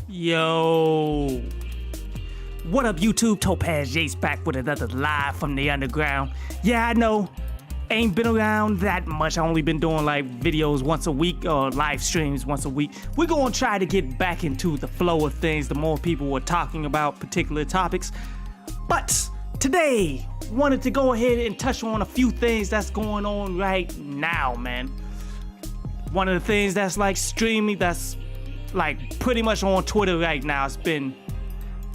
Yo, what up YouTube? Topaz Jace back with another live from the underground. Yeah, I know, ain't been around that much. I only been doing like videos once a week or live streams once a week. We're gonna try to get back into the flow of things the more people were talking about particular topics. But today, wanted to go ahead and touch on a few things that's going on right now, man. One of the things that's like streaming, that's like pretty much on Twitter right now, it's been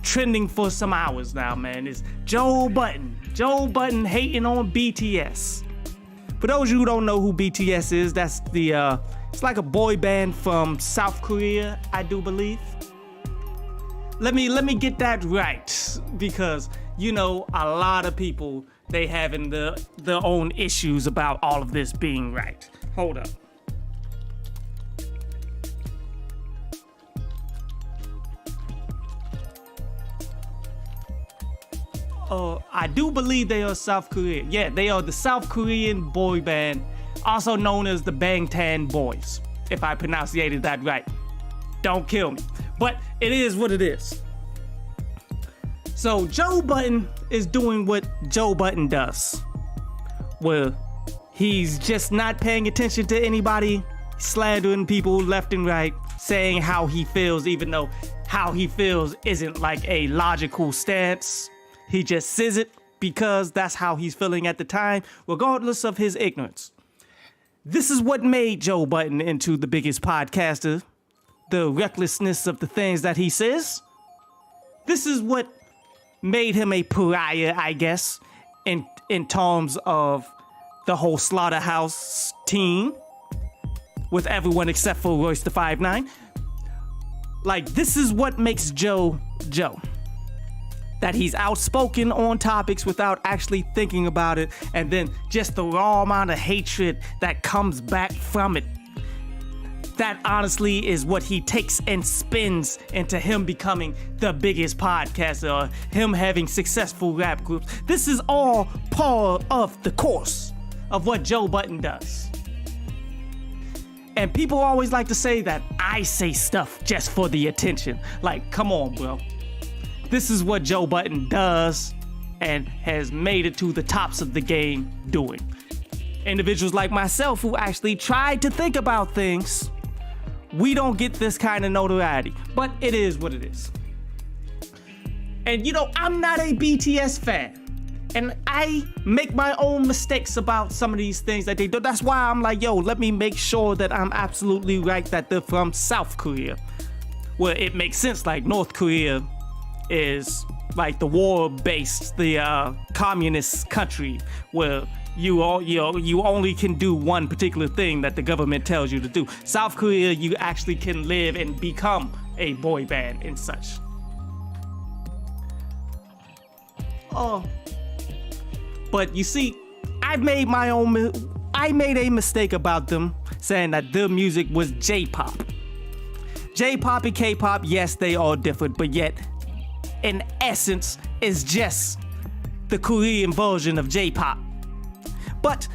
trending for some hours now, man, is Joe Budden. Joe Budden hating on BTS. For those of you who don't know who BTS is, that's the it's like a boy band from South Korea, I do believe. Let me get that right, because you know a lot of people, they having their own issues about all of this being right. Hold up. I do believe they are South Korean. Yeah, they are the South Korean boy band, also known as the Bangtan Boys, if I pronounced that right. Don't kill me. But it is what it is. So Joe Budden is doing what Joe Budden does, where he's just not paying attention to anybody, slandering people left and right, saying how he feels, even though how he feels isn't like a logical stance. He just says it because that's how he's feeling at the time, regardless of his ignorance. This is what made Joe Budden into the biggest podcaster, the recklessness of the things that he says. This is what made him a pariah, I guess, in terms of the whole Slaughterhouse team, with everyone except for Royce the 5'9". Like, this is what makes Joe Joe. That he's outspoken on topics without actually thinking about it, and then just the raw amount of hatred that comes back from it. That honestly is what he takes and spins into him becoming the biggest podcaster, or him having successful rap groups. This is all part of the course of what Joe Budden does. And people always like to say that I say stuff just for the attention. Like, come on, bro. This is what Joe Budden does and has made it to the tops of the game doing. Individuals like myself who actually tried to think about things, we don't get this kind of notoriety, but it is what it is. And you know, I'm not a BTS fan, and I make my own mistakes about some of these things that they do. That's why I'm like, yo, let me make sure that I'm absolutely right that they're from South Korea, where it makes sense. Like, North Korea is like the war-based, the communist country where you only can do one particular thing that the government tells you to do. South Korea, you actually can live and become a boy band and such. But you see, I made a mistake about them saying that their music was J-pop. J-pop and K-pop, yes, they are different, but yet in essence, is just the Korean version of J-pop. But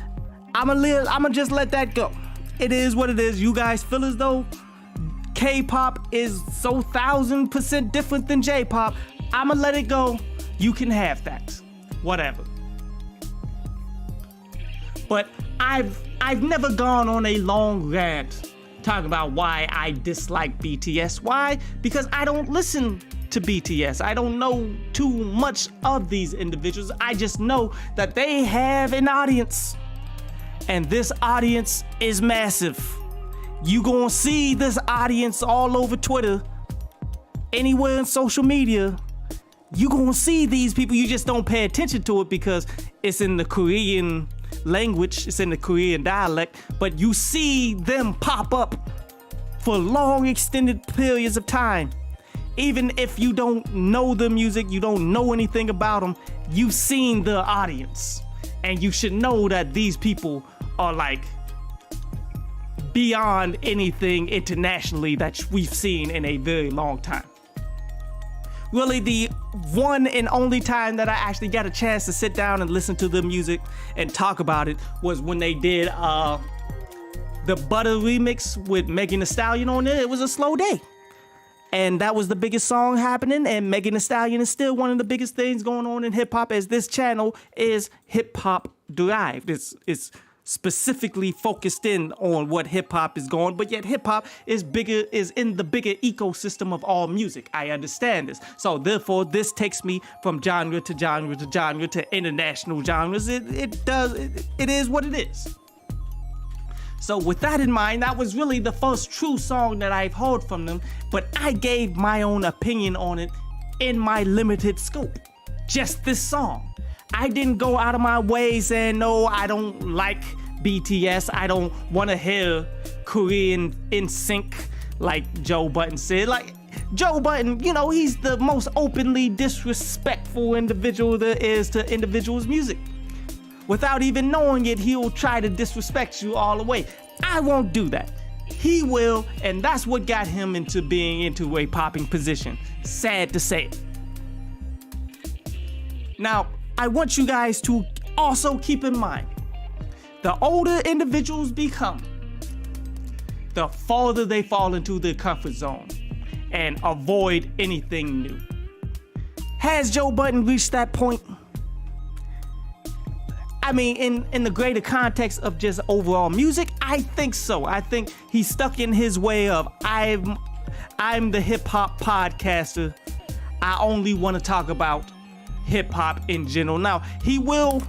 I'ma just let that go. It is what it is. You guys feel as though K-pop is so 1000% different than J-pop. I'ma let it go. You can have that. Whatever. But I've never gone on a long rant talking about why I dislike BTS. Why? Because I don't listen to BTS. I don't know too much of these individuals. I just know that they have an audience, and this audience is massive. You gonna see this audience all over Twitter, anywhere in social media. You gonna see these people. You just don't pay attention to it because it's in the Korean language, it's in the Korean dialect, but you see them pop up for long extended periods of time. Even if you don't know the music, you don't know anything about them, you've seen the audience. And you should know that these people are like beyond anything internationally that we've seen in a very long time. Really, the one and only time that I actually got a chance to sit down and listen to the music and talk about it was when they did the Butter remix with Megan Thee Stallion on it. It was a slow day. And that was the biggest song happening. And Megan Thee Stallion is still one of the biggest things going on in hip hop, as this channel is hip hop derived. It's specifically focused in on what hip hop is going, but yet hip hop is in the bigger ecosystem of all music. I understand this. So therefore, this takes me from genre to genre to genre to international genres. It is what it is. So with that in mind, that was really the first true song that I've heard from them, but I gave my own opinion on it in my limited scope. Just this song. I didn't go out of my way saying, no, I don't like BTS. I don't want to hear Korean in sync like Joe Budden said. Like, Joe Budden, he's the most openly disrespectful individual there is to individuals' music. Without even knowing it, he'll try to disrespect you all the way. I won't do that. He will, and that's what got him into being into a popping position. Sad to say it. Now, I want you guys to also keep in mind, the older individuals become, the farther they fall into their comfort zone and avoid anything new. Has Joe Budden reached that point? I mean, in the greater context of just overall music, I think so. I think he's stuck in his way of, I'm the hip hop podcaster. I only want to talk about hip hop in general. Now, he will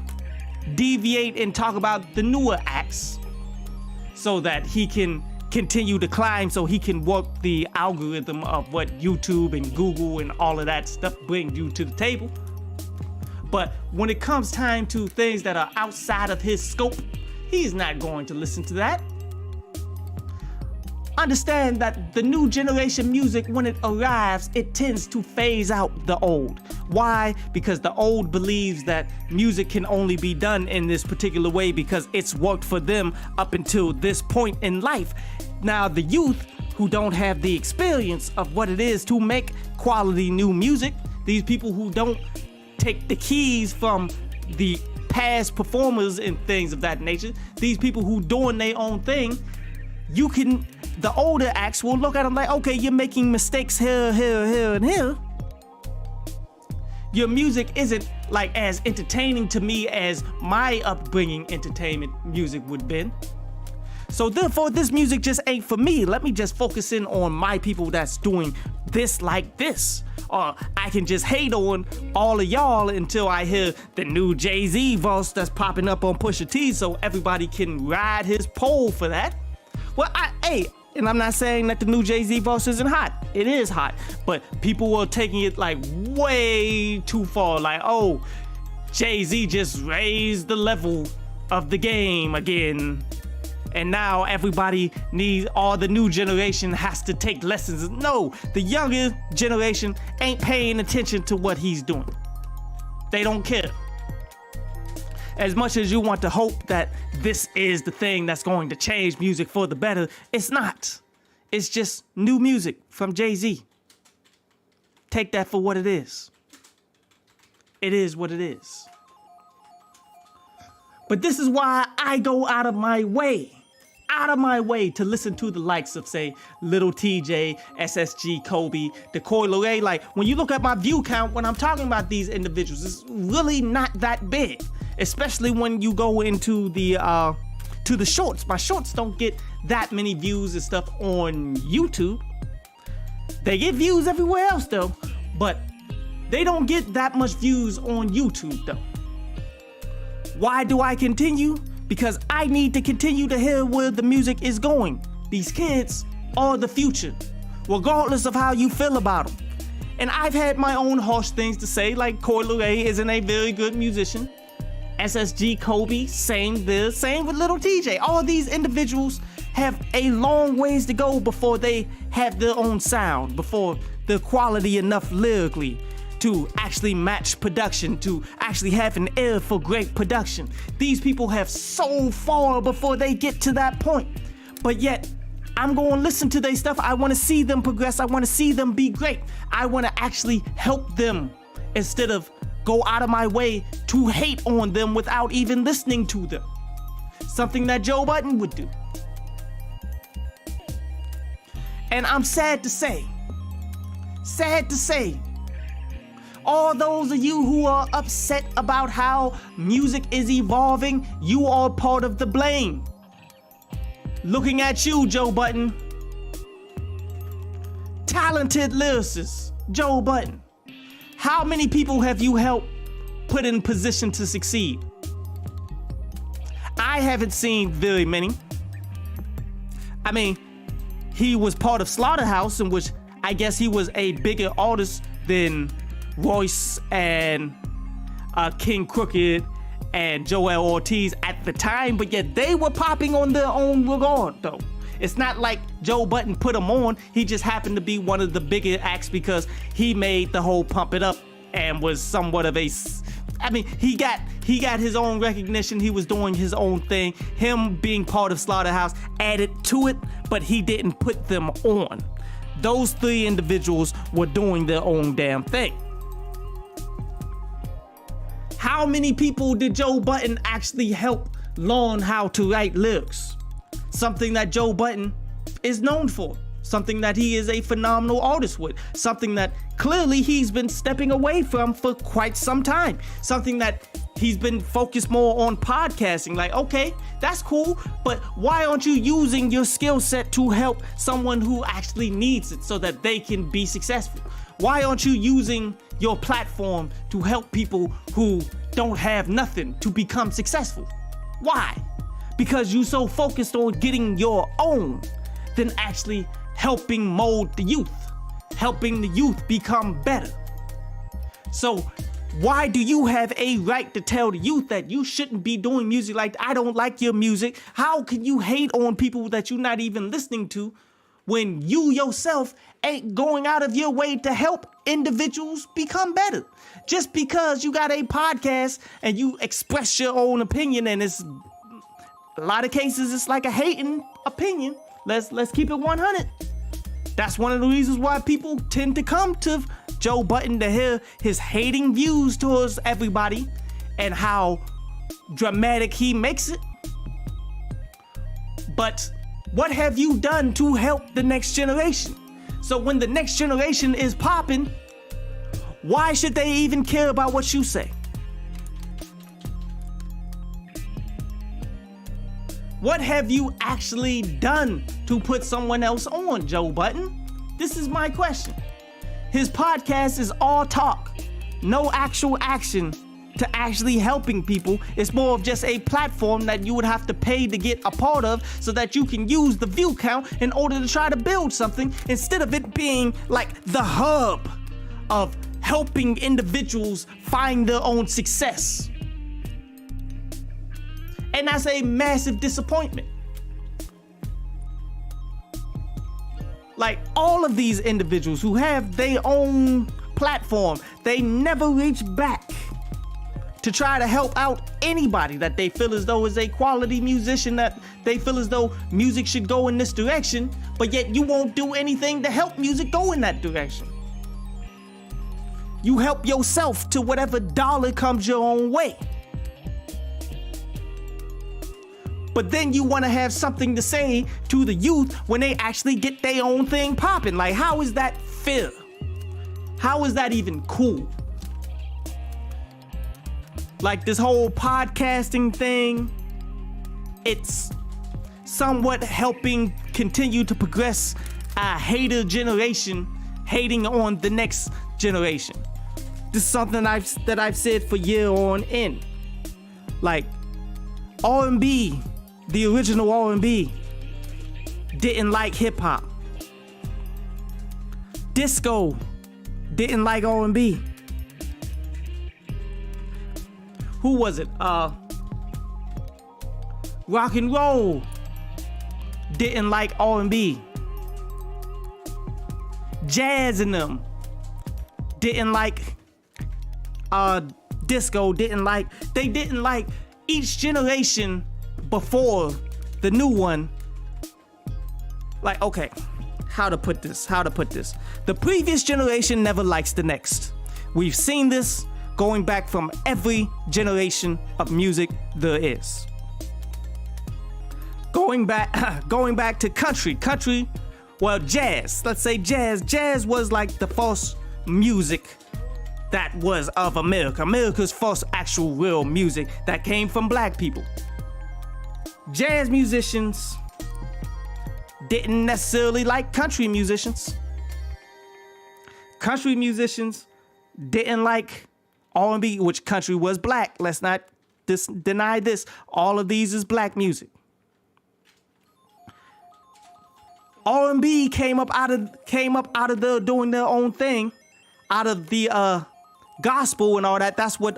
deviate and talk about the newer acts so that he can continue to climb, so he can work the algorithm of what YouTube and Google and all of that stuff brings you to the table. But when it comes time to things that are outside of his scope, he's not going to listen to that. Understand that the new generation music, when it arrives, it tends to phase out the old. Why? Because the old believes that music can only be done in this particular way because it's worked for them up until this point in life. Now, the youth who don't have the experience of what it is to make quality new music, these people who don't take the keys from the past performers and things of that nature, these people who doing their own thing, the older acts will look at them like, okay, you're making mistakes here, and here. Your music isn't like as entertaining to me as my upbringing entertainment music would been. So therefore, this music just ain't for me. Let me just focus in on my people that's doing this like this. Or I can just hate on all of y'all until I hear the new Jay-Z verse that's popping up on Pusha T, so everybody can ride his pole for that. Well, and I'm not saying that the new Jay-Z verse isn't hot. It is hot. But people were taking it like way too far. Like, oh, Jay-Z just raised the level of the game again. And now everybody all the new generation has to take lessons. No, the younger generation ain't paying attention to what he's doing. They don't care. As much as you want to hope that this is the thing that's going to change music for the better, it's not. It's just new music from Jay-Z. Take that for what it is. It is what it is. But this is why I go out of my way to listen to the likes of, say, Lil TJ, SSG, Kobe, Decoy Lorray. Like, when you look at my view count, when I'm talking about these individuals, it's really not that big. Especially when you go into the shorts. My shorts don't get that many views and stuff on YouTube. They get views everywhere else though, but they don't get that much views on YouTube though. Why do I continue? Because I need to continue to hear where the music is going. These kids are the future, regardless of how you feel about them. And I've had my own harsh things to say, like Coi Leray isn't a very good musician. SSG, Kobe, same with Lil TJ. All these individuals have a long ways to go before they have their own sound, before they're quality enough lyrically to actually match production, to actually have an ear for great production. These people have so far before they get to that point. But yet, I'm going to listen to their stuff. I want to see them progress. I want to see them be great. I want to actually help them instead of go out of my way to hate on them without even listening to them. Something that Joe Budden would do. And I'm sad to say, sad to say, all those of you who are upset about how music is evolving, you are part of the blame. Looking at you, Joe Budden. Talented lyricist, Joe Budden. How many people have you helped put in position to succeed? I haven't seen very many. I mean, he was part of Slaughterhouse, in which I guess he was a bigger artist than Royce and King Crooked and Joel Ortiz at the time, but yet they were popping on their own regard, though. It's not like Joe Budden put them on. He just happened to be one of the bigger acts because he made the whole Pump It Up and was somewhat of a... I mean, he got his own recognition. He was doing his own thing. Him being part of Slaughterhouse added to it, but he didn't put them on. Those three individuals were doing their own damn thing. How many people did Joe Budden actually help learn how to write lyrics? Something that Joe Budden is known for. Something that he is a phenomenal artist with. Something that clearly he's been stepping away from for quite some time. Something that he's been focused more on podcasting. Like, okay, that's cool, but why aren't you using your skill set to help someone who actually needs it so that they can be successful? Why aren't you using your platform to help people who don't have nothing to become successful? Why? Because you're so focused on getting your own than actually helping mold the youth, helping the youth become better. So why do you have a right to tell the youth that you shouldn't be doing music like I don't like your music? How can you hate on people that you're not even listening to when you yourself ain't going out of your way to help individuals become better? Just because you got a podcast and you express your own opinion, and it's a lot of cases it's like a hating opinion. Let's keep it 100. That's one of the reasons why people tend to come to Joe Budden to hear his hating views towards everybody and how dramatic he makes it. But what have you done to help the next generation? So when the next generation is popping, why should they even care about what you say? What have you actually done to put someone else on, Joe Budden? This is my question. His podcast is all talk, no actual action to actually helping people. It's more of just a platform that you would have to pay to get a part of so that you can use the view count in order to try to build something, instead of it being like the hub of helping individuals find their own success. And that's a massive disappointment. Like, all of these individuals who have their own platform, they never reach back to try to help out anybody that they feel as though is a quality musician, that they feel as though music should go in this direction, but yet you won't do anything to help music go in that direction. You help yourself to whatever dollar comes your own way. But then you want to have something to say to the youth when they actually get their own thing popping. Like, how is that fair? How is that even cool? Like, this whole podcasting thing, it's somewhat helping continue to progress a hater generation hating on the next generation. This is something that I've said for year on end. Like, R&B, the original R&B, didn't like hip hop. Disco didn't like R&B. Who was it? Rock and roll didn't like R&B. Jazz and them didn't like disco, they didn't like each generation before the new one. Like, okay, how to put this? The previous generation never likes the next. We've seen this going back from every generation of music there is. Going back to country. Country well, jazz. Let's say jazz. Jazz was like the first music that was of America. America's first actual real music that came from black people. Jazz musicians didn't necessarily like country musicians. Country musicians didn't like R&B, which country was black. Let's not deny this. All of these is black music. R&B came up out of the doing their own thing, out of the gospel and all that. That's what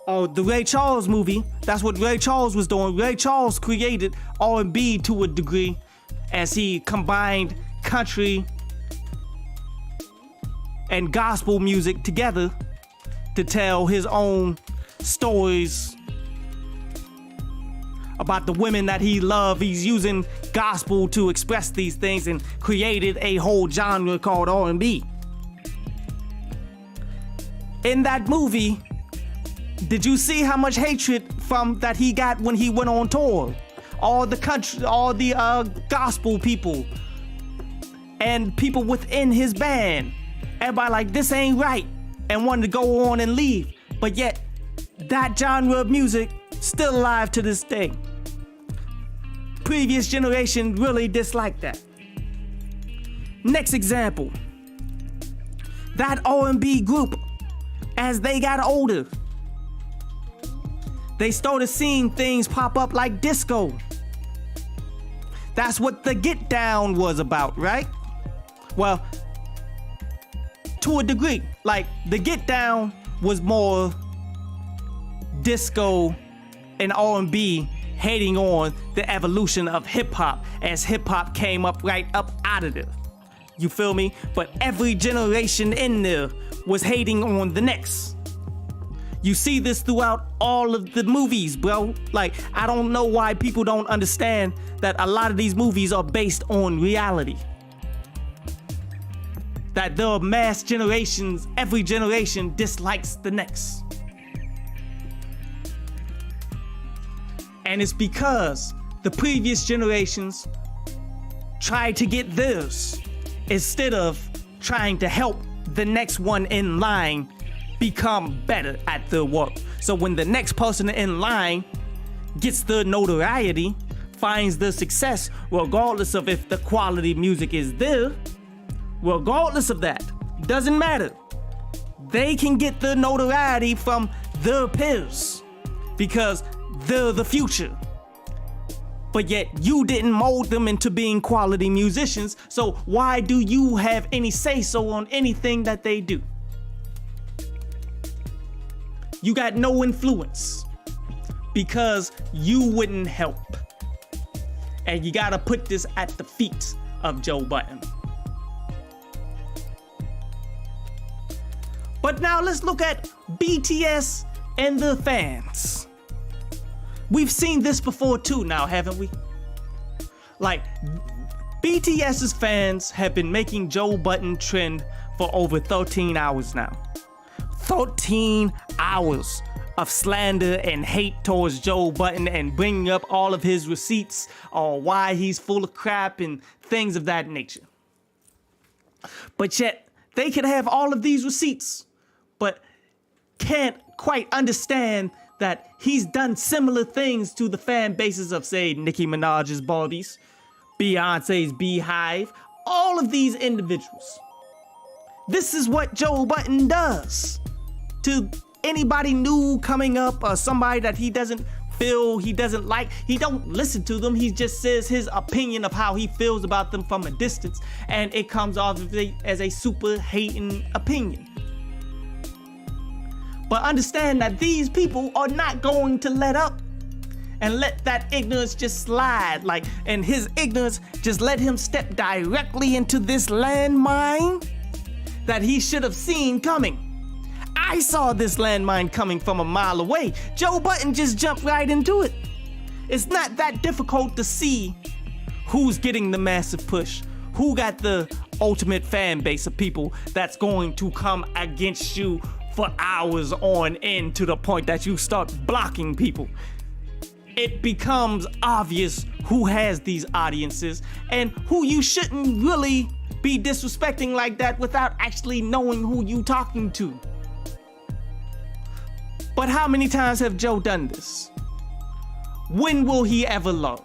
the Ray Charles movie. That's what Ray Charles was doing. Ray Charles created R&B to a degree, as he combined country and gospel music together to tell his own stories about the women that he loved. He's using gospel to express these things and created a whole genre called R&B. In that movie, did you see how much hatred that he got when he went on tour? All the gospel people and people within his band, everybody like, this ain't right, and wanted to go on and leave. But yet, that genre of music still alive to this day. Previous generation really disliked that. Next example, that R&B group, as they got older, they started seeing things pop up like disco. That's what the Get Down was about, right? Well, to a degree. Like, the Get Down was more disco and R&B, hating on the evolution of hip-hop, as hip-hop came up right up out of there. You feel me? But every generation in there was hating on the next. You see this throughout all of the movies, bro. Like, I don't know why people don't understand that a lot of these movies are based on reality. That there are mass generations, every generation dislikes the next. And it's because the previous generations tried to get theirs instead of trying to help the next one in line become better at their work. So when the next person in line gets the notoriety, finds the success, regardless of if the quality music is there, regardless of that, doesn't matter. They can get the notoriety from their peers because they're the future. But yet you didn't mold them into being quality musicians, so why do you have any say-so on anything that they do? You got no influence because you wouldn't help. And you gotta put this at the feet of Joe Budden. But now let's look at BTS and the fans. We've seen this before too now, haven't we? Like, BTS's fans have been making Joe Budden trend for over 13 hours now. 13 hours of slander and hate towards Joe Budden and bringing up all of his receipts on why he's full of crap and things of that nature. But yet, they could have all of these receipts, but can't quite understand that he's done similar things to the fan bases of, say, Nicki Minaj's Barbies, Beyonce's Beehive, all of these individuals. This is what Joe Budden does to anybody new coming up or somebody that he doesn't feel he doesn't like. He don't listen to them. He just says his opinion of how he feels about them from a distance, and it comes off as a super hating opinion. But understand that these people are not going to let up and let that ignorance just slide. Like, and his ignorance just let him step directly into this landmine that he should have seen coming. I saw this landmine coming from a mile away. Joe Budden just jumped right into it. It's not that difficult to see who's getting the massive push, who got the ultimate fan base of people that's going to come against you for hours on end to the point that you start blocking people. it becomes obvious who has these audiences and who you shouldn't really be disrespecting like that without actually knowing who you talking to. But how many times have Joe done this? When will he ever learn?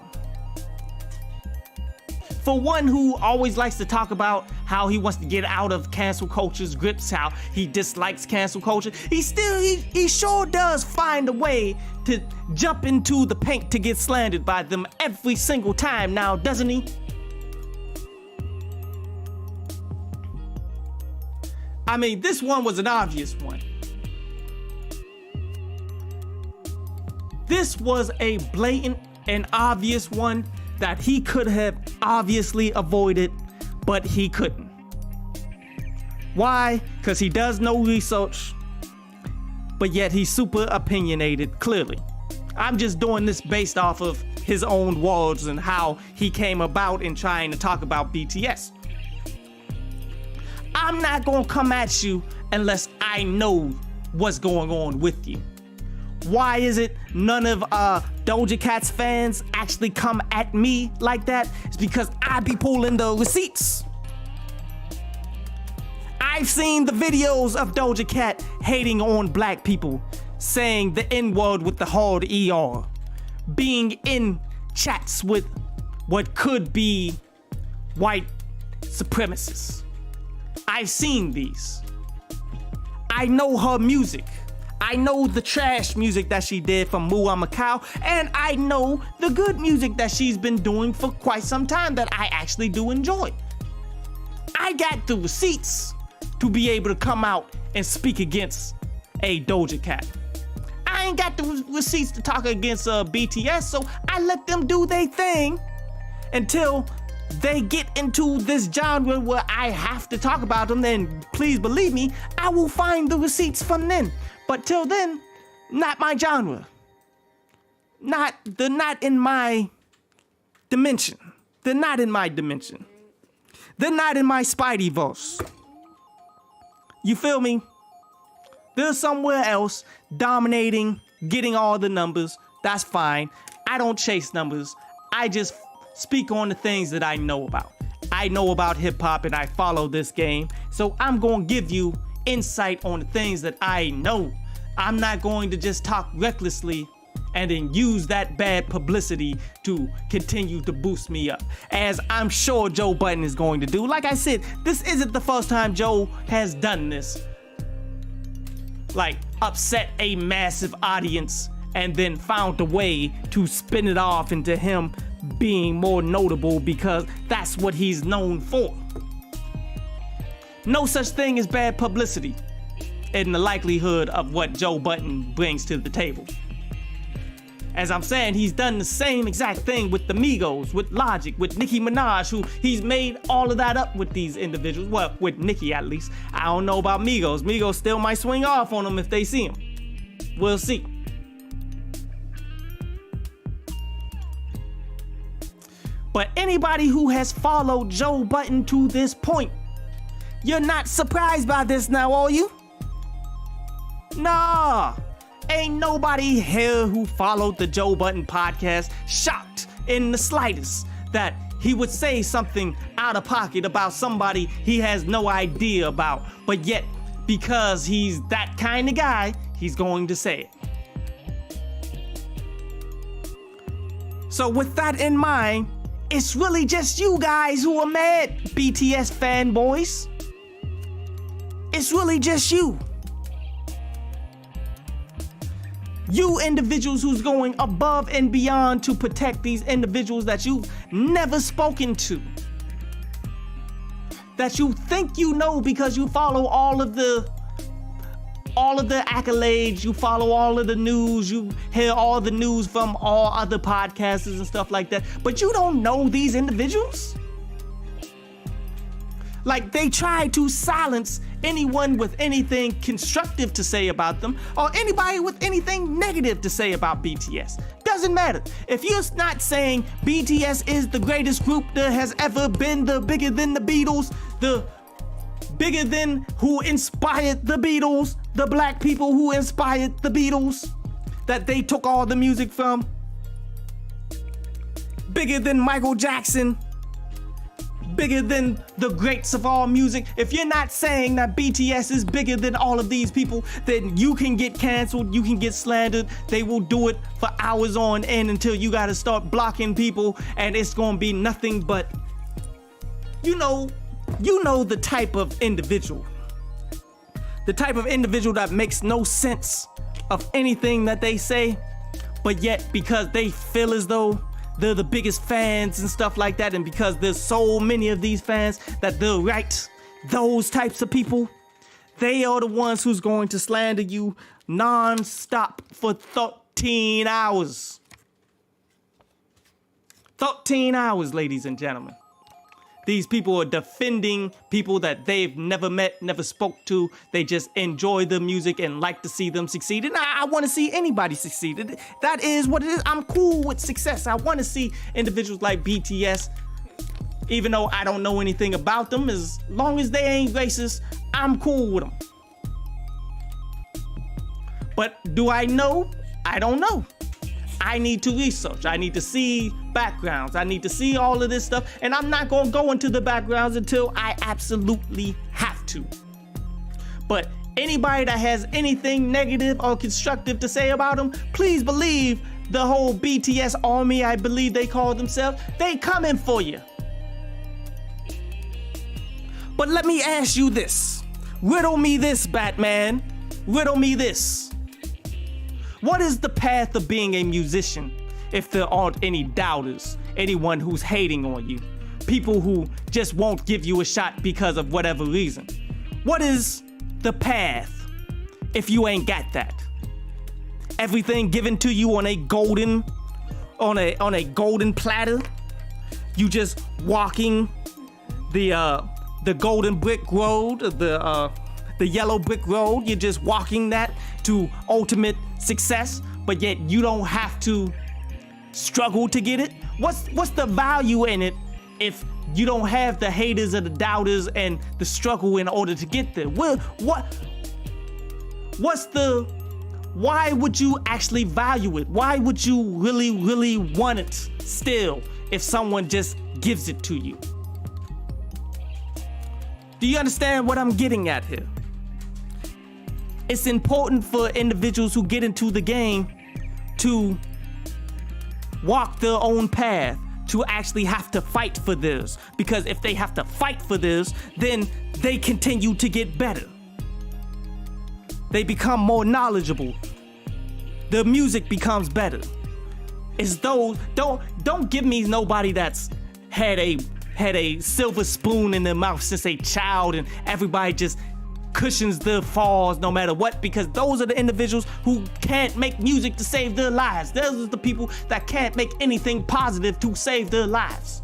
For one who always likes to talk about how he wants to get out of cancel culture's grips, how he dislikes cancel culture, he sure does find a way to jump into the paint to get slandered by them every single time now, doesn't he? I mean, this one was an obvious one. This was a blatant and obvious one that he could have obviously avoided, but he couldn't. Why? Because he does no research, but yet he's super opinionated, clearly. I'm just doing this based off of his own words and how he came about in trying to talk about BTS. I'm not gonna come at you unless I know what's going on with you. Why is it none of Doja Cat's fans actually come at me like that? It's because I be pulling the receipts. I've seen the videos of Doja Cat hating on black people, saying the N-word with the hard ER, being in chats with what could be white supremacists. I've seen these. I know her music. I know the trash music that she did from Moo I'm a Cow, and I know the good music that she's been doing for quite some time that I actually do enjoy. I got the receipts to be able to come out and speak against a Doja Cat. I ain't got the receipts to talk against BTS, so I let them do their thing until they get into this genre where I have to talk about them. Then please believe me, I will find the receipts from then. But till then, not my genre. They're not in my dimension. They're not in my dimension. They're not in my Spideyverse. You feel me? They're somewhere else, dominating, getting all the numbers. That's fine. I don't chase numbers. I just speak on the things that I know about. I know about hip hop and I follow this game. So I'm going to give you insight on the things that I know. I'm not going to just talk recklessly and then use that bad publicity to continue to boost me up, as I'm sure Joe Budden is going to do. Like I said, this isn't the first time Joe has done this. Like, upset a massive audience and then found a way to spin it off into him being more notable because that's what he's known for. No such thing as bad publicity in the likelihood of what Joe Budden brings to the table. As I'm saying, he's done the same exact thing with the Migos, with Logic, with Nicki Minaj, who he's made all of that up with these individuals. Well, with Nicki at least. I don't know about Migos. Migos still might swing off on him if they see him. We'll see. But anybody who has followed Joe Budden to this point, you're not surprised by this now, are you? Nah. Ain't nobody here who followed the Joe Budden podcast shocked in the slightest that he would say something out of pocket about somebody he has no idea about, but yet, because he's that kind of guy, he's going to say it. So with that in mind, it's really just you guys who are mad, BTS fanboys. It's really just you. You individuals who's going above and beyond to protect these individuals that you've never spoken to. That you think you know because you follow all of the accolades, you follow all of the news, you hear all the news from all other podcasters and stuff like that, but you don't know these individuals? Like, they try to silence anyone with anything constructive to say about them or anybody with anything negative to say about BTS. Doesn't matter. If you're not saying BTS is the greatest group that has ever been, the bigger than the Beatles, the bigger than who inspired the Beatles, the black people who inspired the Beatles, that they took all the music from, bigger than Michael Jackson, bigger than the greats of all music. If you're not saying that BTS is bigger than all of these people, then you can get canceled, you can get slandered. They will do it for hours on end until you gotta start blocking people, and it's gonna be nothing but, you know the type of individual. The type of individual that makes no sense of anything that they say, but yet because they feel as though they're the biggest fans and stuff like that, and because there's so many of these fans that they're right, those types of people, they are the ones who's going to slander you non-stop for 13 hours. 13 hours, ladies and gentlemen. These people are defending people that they've never met, never spoke to. They just enjoy the music and like to see them succeed. And I want to see anybody succeed. That is what it is. I'm cool with success. I want to see individuals like BTS, even though I don't know anything about them. As long as they ain't racist, I'm cool with them. But do I know? I don't know. I need to research. I need to see backgrounds. I need to see all of this stuff. And I'm not going to go into the backgrounds until I absolutely have to. But anybody that has anything negative or constructive to say about them, please believe the whole BTS army, I believe they call themselves, they coming for you. But let me ask you this. Riddle me this, Batman. Riddle me this. What is the path of being a musician if there aren't any doubters, anyone who's hating on you, people who just won't give you a shot because of whatever reason? What is the path if you ain't got that? Everything given to you on a golden platter? You just walking the golden brick road, the yellow brick road. You're just walking that to ultimate success, but yet you don't have to struggle to get it. What's the value in it if you don't have the haters and the doubters and the struggle in order to get there? Why would you actually value it? Why would you really want it still if someone just gives it to you? Do you understand what I'm getting at here? It's important for individuals who get into the game to walk their own path, to actually have to fight for this. Because if they have to fight for this, then they continue to get better. They become more knowledgeable. The music becomes better. It's those, don't give me nobody that's had a silver spoon in their mouth since a child and everybody just cushions their falls no matter what, because those are the individuals who can't make music to save their lives. Those are the people that can't make anything positive to save their lives.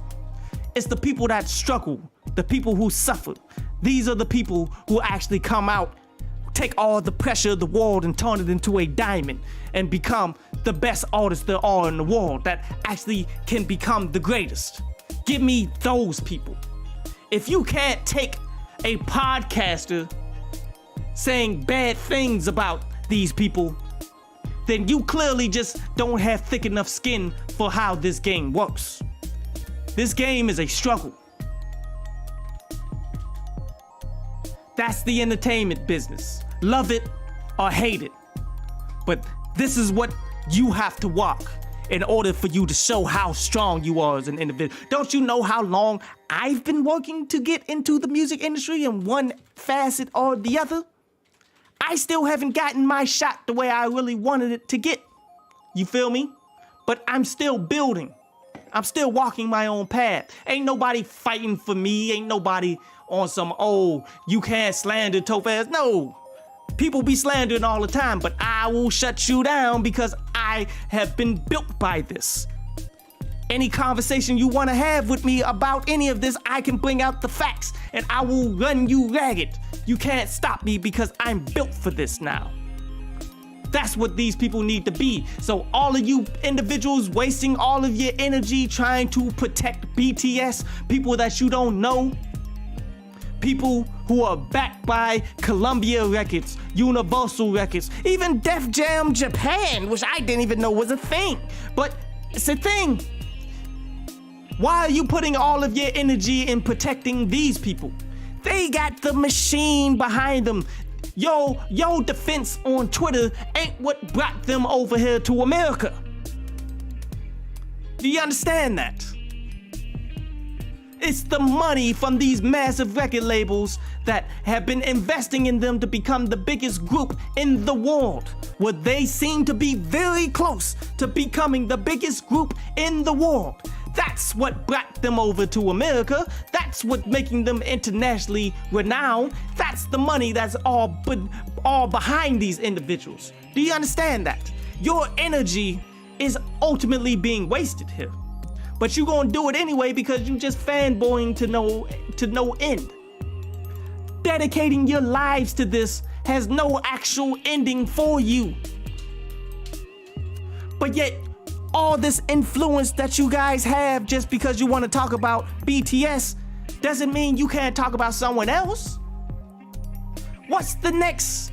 It's the people that struggle, the people who suffer. These are the people who actually come out, take all the pressure of the world and turn it into a diamond and become the best artists there are in the world, that actually can become the greatest. Give me those people. If you can't take a podcaster saying bad things about these people, then you clearly just don't have thick enough skin for how this game works. This game is a struggle. That's the entertainment business. Love it or hate it. But this is what you have to walk in order for you to show how strong you are as an individual. Don't you know how long I've been working to get into the music industry in one facet or the other? I still haven't gotten my shot the way I really wanted it to get. You feel me? But I'm still building. I'm still walking my own path. Ain't nobody fighting for me. Ain't nobody on some, oh, you can't slander Topaz. No. People be slandering all the time, but I will shut you down because I have been built by this. Any conversation you want to have with me about any of this, I can bring out the facts and I will run you ragged. You can't stop me because I'm built for this now. That's what these people need to be. So all of you individuals wasting all of your energy trying to protect BTS, people that you don't know, people who are backed by Columbia Records, Universal Records, even Def Jam Japan, which I didn't even know was a thing. But it's a thing. Why are you putting all of your energy in protecting these people? They got the machine behind them. Your defense on Twitter ain't what brought them over here to America. Do you understand that? It's the money from these massive record labels that have been investing in them to become the biggest group in the world. Well, they seem to be very close to becoming the biggest group in the world. That's what brought them over to America. That's what making them internationally renowned. That's the money that's all behind these individuals. Do you understand that? Your energy is ultimately being wasted here. But you gonna do it anyway because you just fanboying to no end. Dedicating your lives to this has no actual ending for you. But yet, all this influence that you guys have just because you want to talk about BTS doesn't mean you can't talk about someone else. What's the next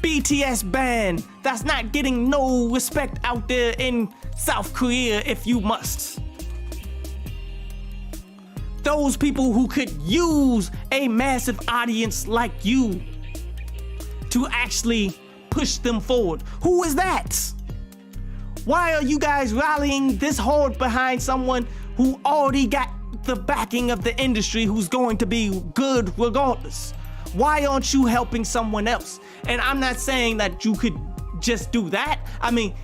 BTS band that's not getting no respect out there in South Korea if you must? Those people who could use a massive audience like you to actually push them forward. Who is that? Why are you guys rallying this hard behind someone who already got the backing of the industry, who's going to be good regardless? Why aren't you helping someone else? And I'm not saying that you could just do that. I mean,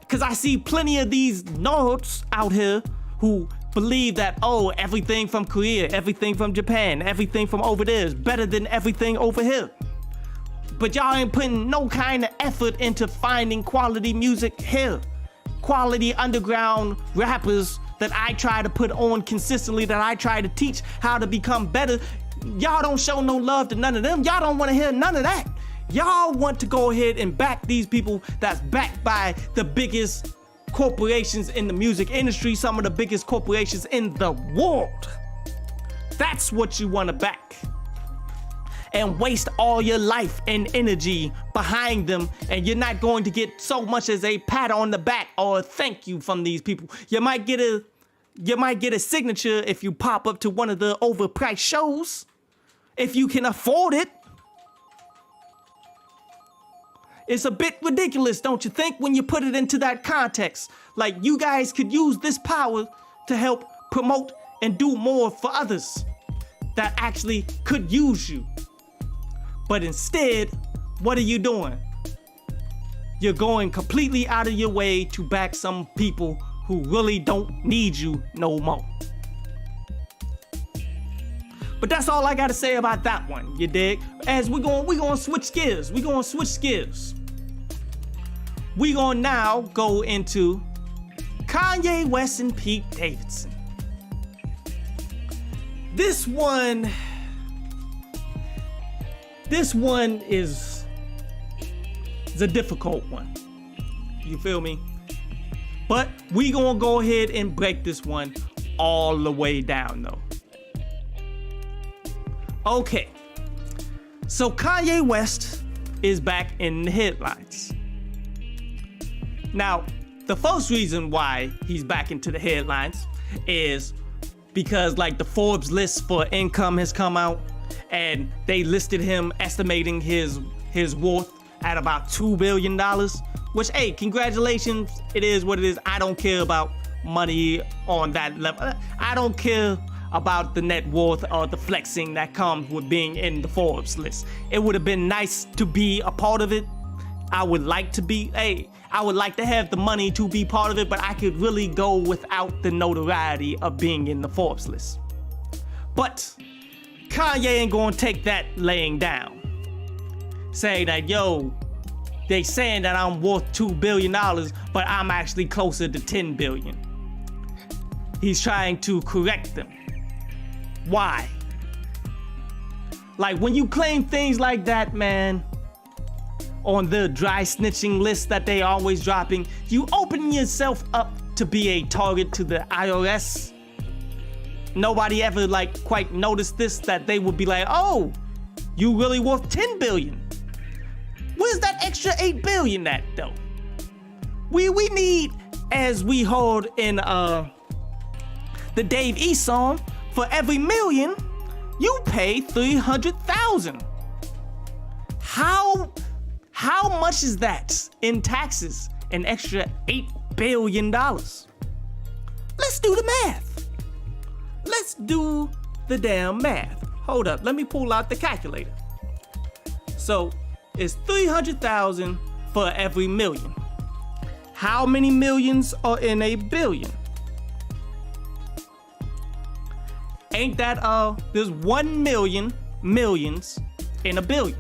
because I see plenty of these nerds out here who believe that, oh, everything from Korea, everything from Japan, everything from over there is better than everything over here. But y'all ain't putting no kind of effort into finding quality music here. Quality underground rappers that I try to put on consistently, that I try to teach how to become better. Y'all don't show no love to none of them. Y'all don't want to hear none of that. Y'all want to go ahead and back these people that's backed by the biggest corporations in the music industry, some of the biggest corporations in the world. That's what you want to back. And waste all your life and energy behind them, and you're not going to get so much as a pat on the back or a thank you from these people. You might get a signature if you pop up to one of the overpriced shows, if you can afford it. It's a bit ridiculous, don't you think, when you put it into that context? Like, you guys could use this power to help promote and do more for others that actually could use you. But instead, what are you doing? You're going completely out of your way to back some people who really don't need you no more. But that's all I gotta say about that one, you dig? As we gonna switch gears. We gonna now go into Kanye West and Pete Davidson. This one is a difficult one. You feel me? But we gonna go ahead and break this one all the way down though. Okay. So Kanye West is back in the headlines. Now, the first reason why he's back into the headlines is because like the Forbes list for income has come out, and they listed him estimating his worth at about $2 billion, which, hey, congratulations, it is what it is. I don't care about money on that level. I don't care about the net worth or the flexing that comes with being in the Forbes list. It would have been nice to be a part of it. I would like to have the money to be part of it, but I could really go without the notoriety of being in the Forbes list. But Kanye ain't gonna take that laying down. Saying that, yo, they saying that I'm worth $2 billion, but I'm actually closer to 10 billion. He's trying to correct them. Why? Like, when you claim things like that, man, on the dry snitching list that they always dropping, you open yourself up to be a target to the IRS. Nobody ever quite noticed this, that they would be like, oh, you really worth 10 billion. Where's that extra 8 billion at though? We need, as we heard in the Dave East song, for every million, you pay 300,000. How much is that in taxes? An extra $8 billion. Let's do the math. Let's do the damn math. Hold up, let me pull out the calculator. So it's 300,000 for every million. How many millions are in a billion? Ain't that there's 1 million millions in a billion.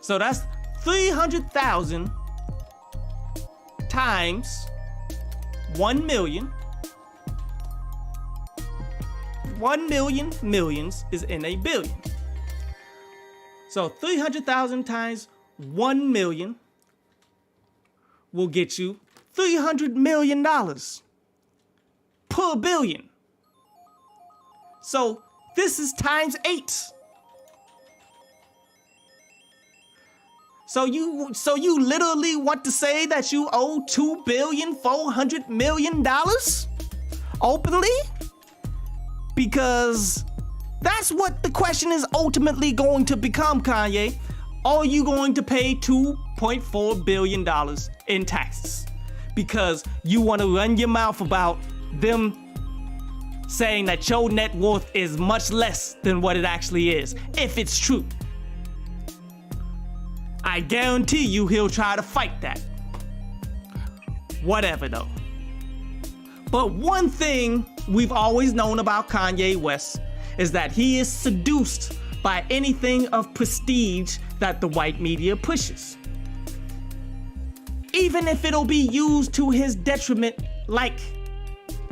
So that's 300,000 times 1 million. 1 million millions is in a billion. So 300,000 times 1 million will get you $300 million per billion. So this is times 8. So you literally want to say that you owe $2.4 billion openly? Because that's what the question is ultimately going to become, Kanye. Are you going to pay $2.4 billion in taxes? Because you want to run your mouth about them saying that your net worth is much less than what it actually is, if it's true. I guarantee you he'll try to fight that. Whatever though. But one thing we've always known about Kanye West is that he is seduced by anything of prestige that the white media pushes. Even if it'll be used to his detriment, like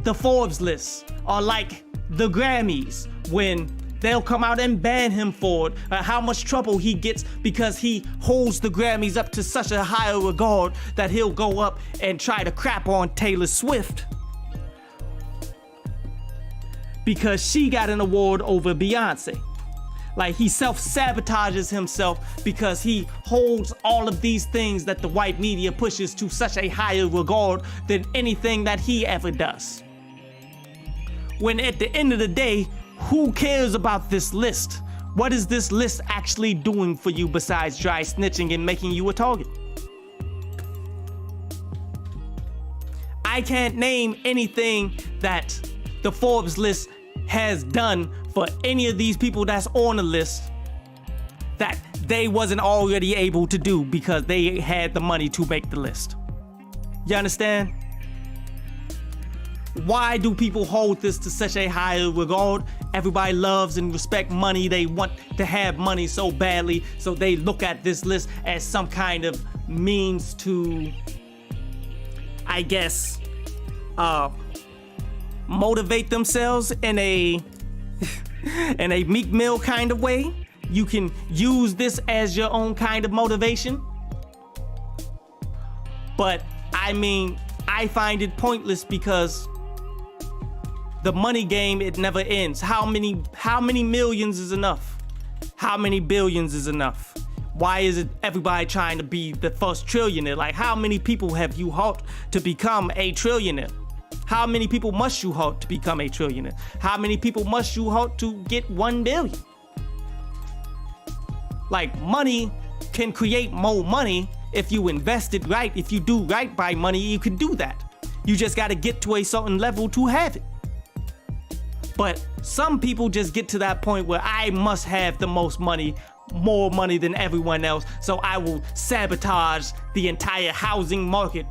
the Forbes list or like the Grammys, when they'll come out and ban him for it, how much trouble he gets because he holds the Grammys up to such a higher regard that he'll go up and try to crap on Taylor Swift because she got an award over Beyonce. Like, he self-sabotages himself because he holds all of these things that the white media pushes to such a higher regard than anything that he ever does. When at the end of the day, who cares about this list? What is this list actually doing for you besides dry snitching and making you a target? I can't name anything that the Forbes list has done for any of these people that's on the list that they wasn't already able to do because they had the money to make the list. You understand? Why do people hold this to such a higher regard? Everybody loves and respects money. They want to have money so badly, so they look at this list as some kind of means to, I guess, motivate themselves in a Meek Mill kind of way. You can use this as your own kind of motivation. But I mean, I find it pointless because the money game, it never ends. How many millions is enough? How many billions is enough? Why is it everybody trying to be the first trillionaire? Like, how many people have you helped to become a trillionaire? How many people must you help to become a trillionaire? How many people must you help to get 1 billion? Like, money can create more money if you invest it right. If you do right by money, you can do that. You just got to get to a certain level to have it. But some people just get to that point where I must have the most money, more money than everyone else, so I will sabotage the entire housing market.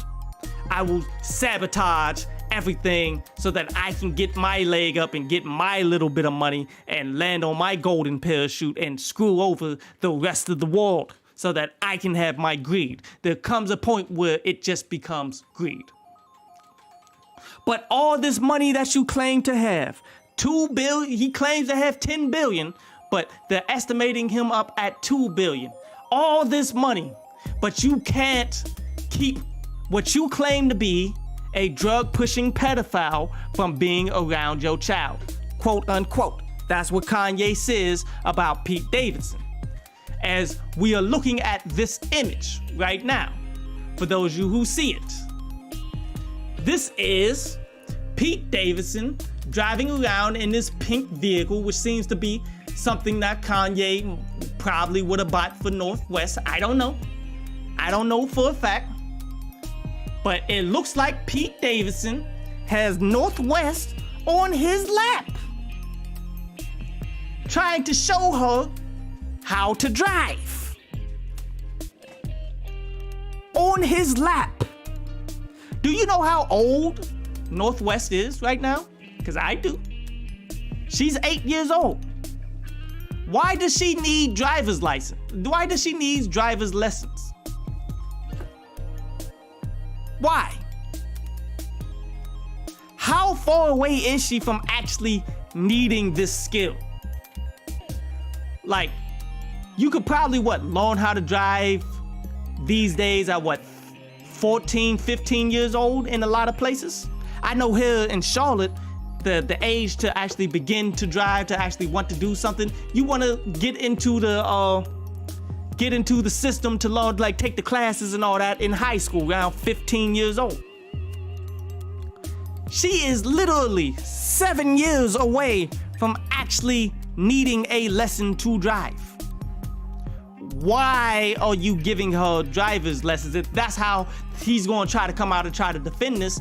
I will sabotage everything so that I can get my leg up and get my little bit of money and land on my golden parachute and screw over the rest of the world so that I can have my greed. There comes a point where it just becomes greed. But all this money that you claim to have, 2 billion, he claims to have 10 billion, but they're estimating him up at 2 billion. All this money, but you can't keep what you claim to be a drug-pushing pedophile from being around your child, quote unquote. That's what Kanye says about Pete Davidson. As we are looking at this image right now, for those of you who see it, this is Pete Davidson driving around in this pink vehicle, which seems to be something that Kanye probably would have bought for Northwest. I don't know. I don't know for a fact. But it looks like Pete Davidson has Northwest on his lap, trying to show her how to drive. On his lap. Do you know how old Northwest is right now? Because I do. She's 8 years old. Why does she need driver's license? Why does she need driver's lessons? Why? How far away is she from actually needing this skill? Like, you could probably, learn how to drive these days at 14, 15 years old in a lot of places? I know here in Charlotte, the age to actually begin to drive, to actually want to do something, you want to get into the system to learn, like take the classes and all that in high school, around 15 years old. She is literally 7 years away from actually needing a lesson to drive. Why are you giving her driver's lessons? If that's how he's going to try to come out and try to defend this,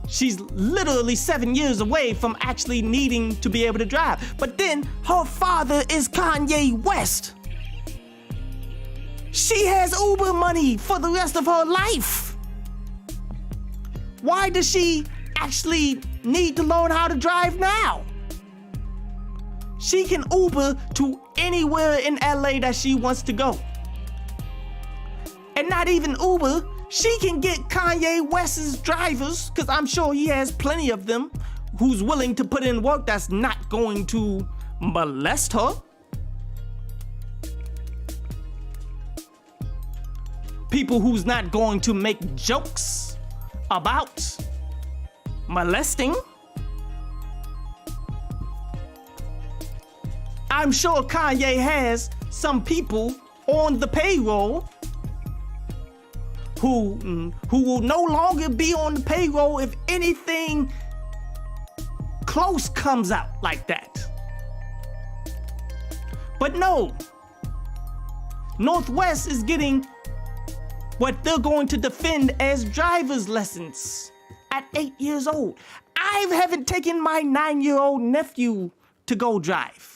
she's literally 7 years away from actually needing to be able to drive. But then her father is Kanye West. She has Uber money for the rest of her life. Why does she actually need to learn how to drive now? She can Uber to anywhere in LA that she wants to go. And not even Uber, she can get Kanye West's drivers, because I'm sure he has plenty of them, who's willing to put in work that's not going to molest her. People who's not going to make jokes about molesting. I'm sure Kanye has some people on the payroll who will no longer be on the payroll if anything close comes out like that. But no, Northwest is getting what they're going to defend as driver's lessons at 8 years old. I haven't taken my 9-year-old nephew to go drive.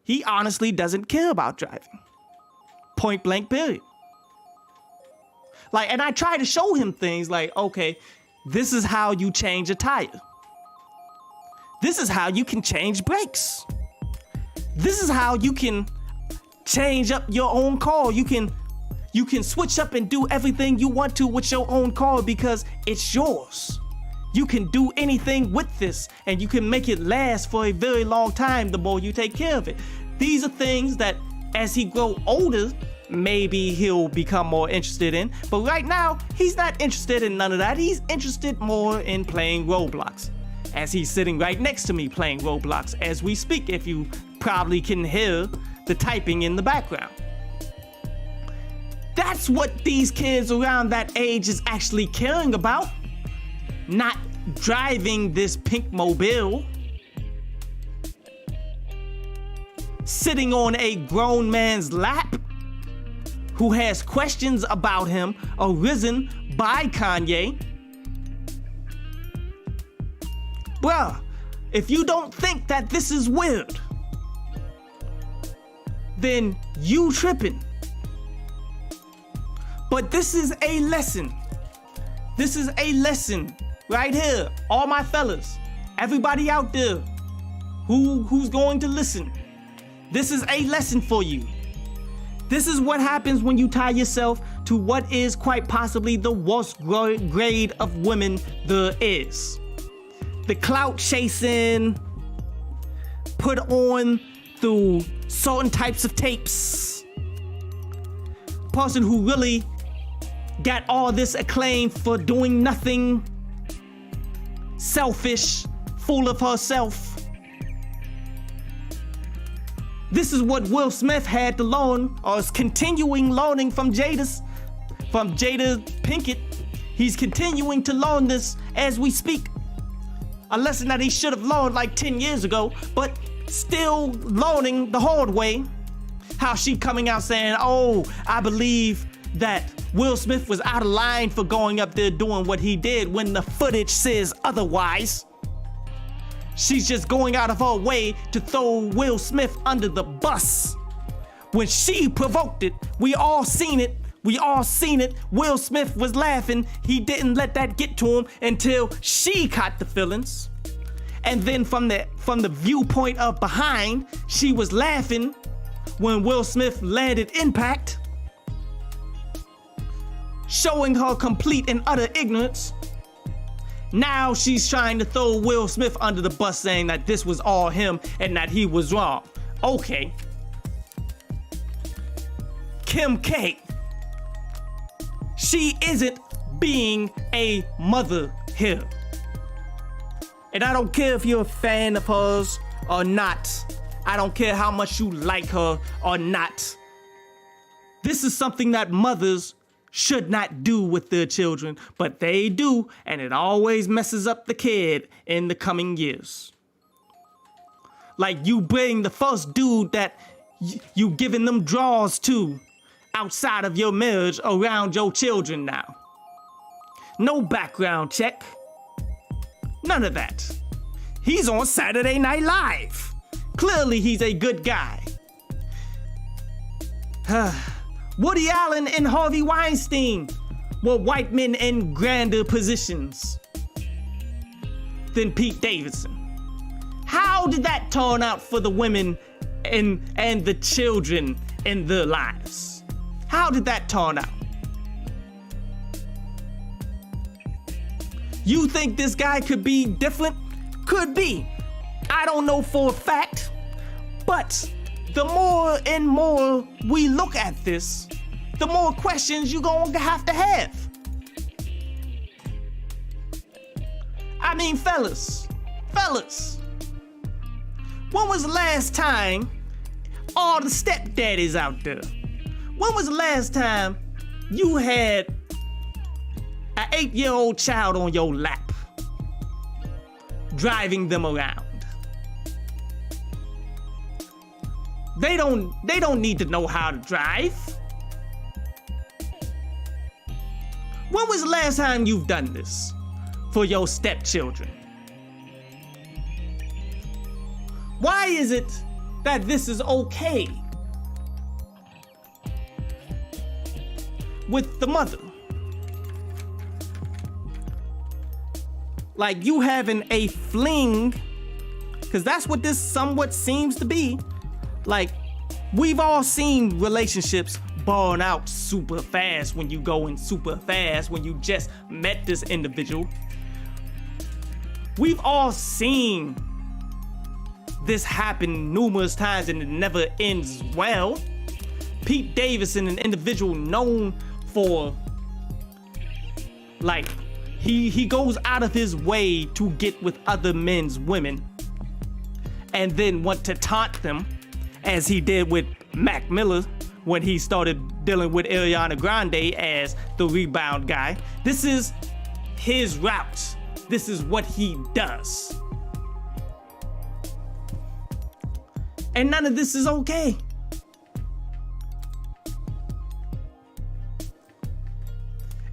He honestly doesn't care about driving. Point blank, period. And I try to show him things like, okay, this is how you change a tire. This is how you can change brakes. This is how you can change up your own car. You can switch up and do everything you want to with your own car because it's yours. You can do anything with this, and you can make it last for a very long time the more you take care of it. These are things that as he grows older, maybe he'll become more interested in. But right now, he's not interested in none of that. He's interested more in playing Roblox. As he's sitting right next to me playing Roblox as we speak, if you probably can hear the typing in the background. That's what these kids around that age is actually caring about. Not driving this pink mobile. Sitting on a grown man's lap who has questions about him arisen by Kanye. Bruh, if you don't think that this is weird, then you tripping. But this is a lesson. This is a lesson right here. All my fellas, everybody out there who's going to listen. This is a lesson for you. This is what happens when you tie yourself to what is quite possibly the worst grade of women there is. The clout chasing, put on through certain types of tapes. Person who really got all this acclaim for doing nothing. Selfish, full of herself. This is what Will Smith had to learn, or is continuing learning from Jada Pinkett. He's continuing to learn this as we speak. A lesson that he should have learned like 10 years ago, but still learning the hard way. How she coming out saying, oh, I believe that Will Smith was out of line for going up there doing what he did when the footage says otherwise. She's just going out of her way to throw Will Smith under the bus. When she provoked it, we all seen it. Will Smith was laughing. He didn't let that get to him until she caught the feelings. And then from the viewpoint of behind, she was laughing when Will Smith landed impact, showing her complete and utter ignorance. Now she's trying to throw Will Smith under the bus, saying that this was all him and that he was wrong. Okay. Kim K. She isn't being a mother here. And I don't care if you're a fan of hers or not. I don't care how much you like her or not. This is something that mothers should not do with their children, but they do, and it always messes up the kid in the coming years. Like you bring the first dude that you giving them draws to outside of your marriage around your children now. No background check. None of that. He's on Saturday Night Live. Clearly he's a good guy. Woody Allen and Harvey Weinstein were white men in grander positions than Pete Davidson. How did that turn out for the women and the children in their lives? How did that turn out? You think this guy could be different? Could be. I don't know for a fact, but the more and more we look at this, the more questions you're gonna have to have. I mean, fellas, when was the last time all the stepdaddies out there, when was the last time you had an 8-year-old child on your lap, driving them around? They don't need to know how to drive. When was the last time you've done this for your stepchildren? Why is it that this is okay with the mother? Like you having a fling, because that's what this somewhat seems to be. Like, we've all seen relationships burn out super fast when you go in super fast, when you just met this individual. We've all seen this happen numerous times and it never ends well. Pete Davidson, an individual known for, like, he goes out of his way to get with other men's women and then want to taunt them, as he did with Mac Miller when he started dealing with Ariana Grande as the rebound guy. This is his route. This is what he does. And none of this is okay.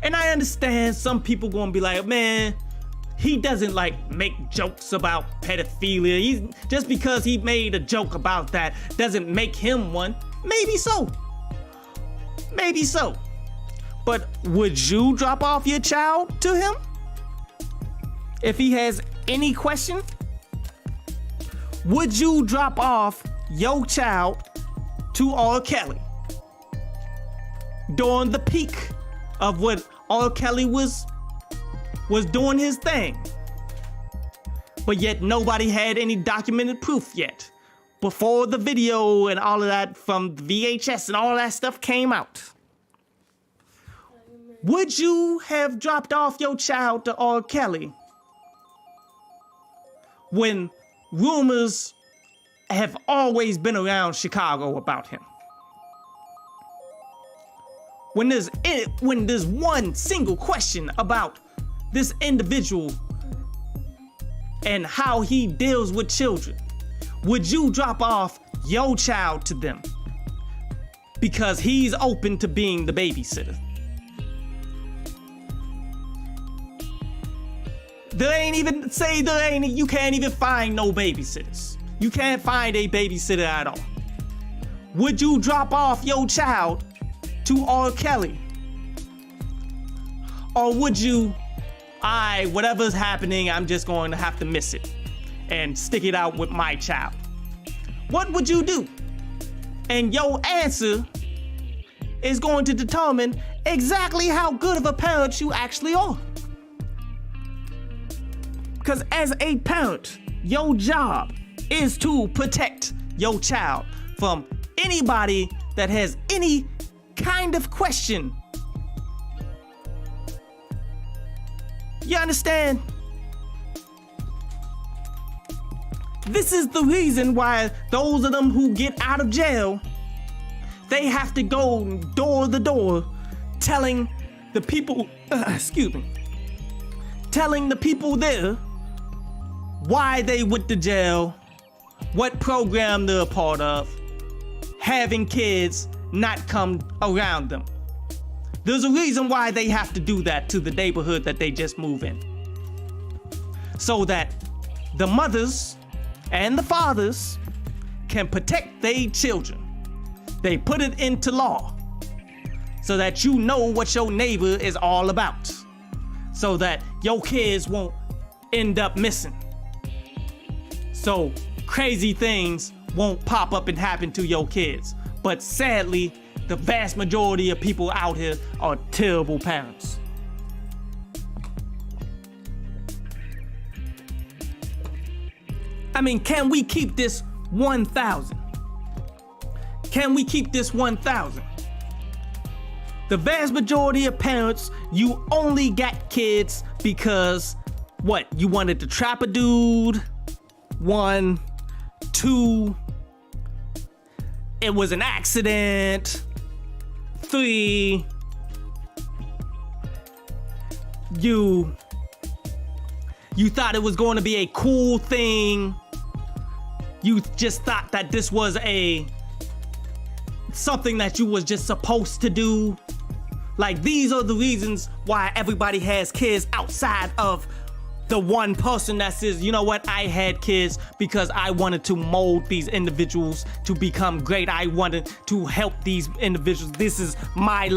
And I understand some people gonna be like, man, he doesn't like make jokes about pedophilia. Just because he made a joke about that doesn't make him one. Maybe so. Maybe so. But would you drop off your child to him? If he has any question? Would you drop off your child to R. Kelly during the peak of what R. Kelly was doing his thing, but yet nobody had any documented proof yet before the video and all of that from VHS and all that stuff came out? Would you have dropped off your child to R. Kelly when rumors have always been around Chicago about him? When there's one single question about this individual and how he deals with children, would you drop off your child to them because he's open to being the babysitter? You can't even find no babysitters. You can't find a babysitter at all. Would you drop off your child to R. Kelly? Or would you, whatever's happening, I'm just going to have to miss it and stick it out with my child? What would you do? And your answer is going to determine exactly how good of a parent you actually are. Because as a parent, your job is to protect your child from anybody that has any kind of question. You understand? This is the reason why those of them who get out of jail, they have to go door to door telling the people, telling the people there why they went to jail, what program they're a part of, having kids not come around them. There's a reason why they have to do that to the neighborhood that they just move in. So that the mothers and the fathers can protect their children. They put it into law so that you know what your neighbor is all about. So that your kids won't end up missing. So crazy things won't pop up and happen to your kids. But sadly, the vast majority of people out here are terrible parents. I mean, can we keep this 1,000? Can we keep this 1,000? The vast majority of parents, you only got kids because, what, you wanted to trap a dude? 1, 2, it was an accident. 3, you thought it was going to be a cool thing. You just thought that this was something that you was just supposed to do. Like, these are the reasons why everybody has kids outside of the one person that says, you know what, I had kids because I wanted to mold these individuals to become great. I wanted to help these individuals. This is my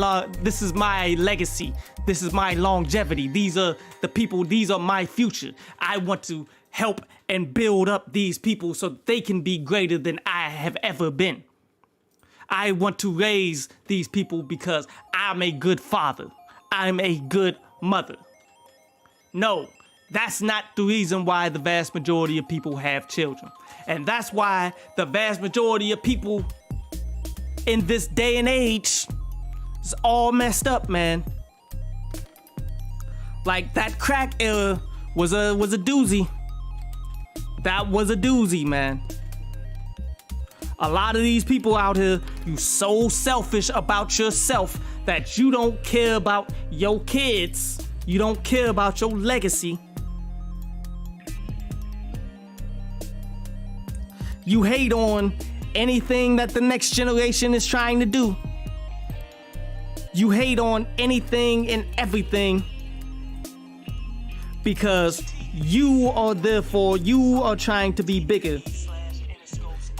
legacy. This is my longevity. These are the people, these are my future. I want to help and build up these people so they can be greater than I have ever been. I want to raise these people because I'm a good father. I'm a good mother. No. That's not the reason why the vast majority of people have children. And that's why the vast majority of people in this day and age is all messed up, man. Like, that crack era was a doozy. That was a doozy, man. A lot of these people out here, you so selfish about yourself that you don't care about your kids. You don't care about your legacy. You hate on anything that the next generation is trying to do. You hate on anything and everything because you are trying to be bigger.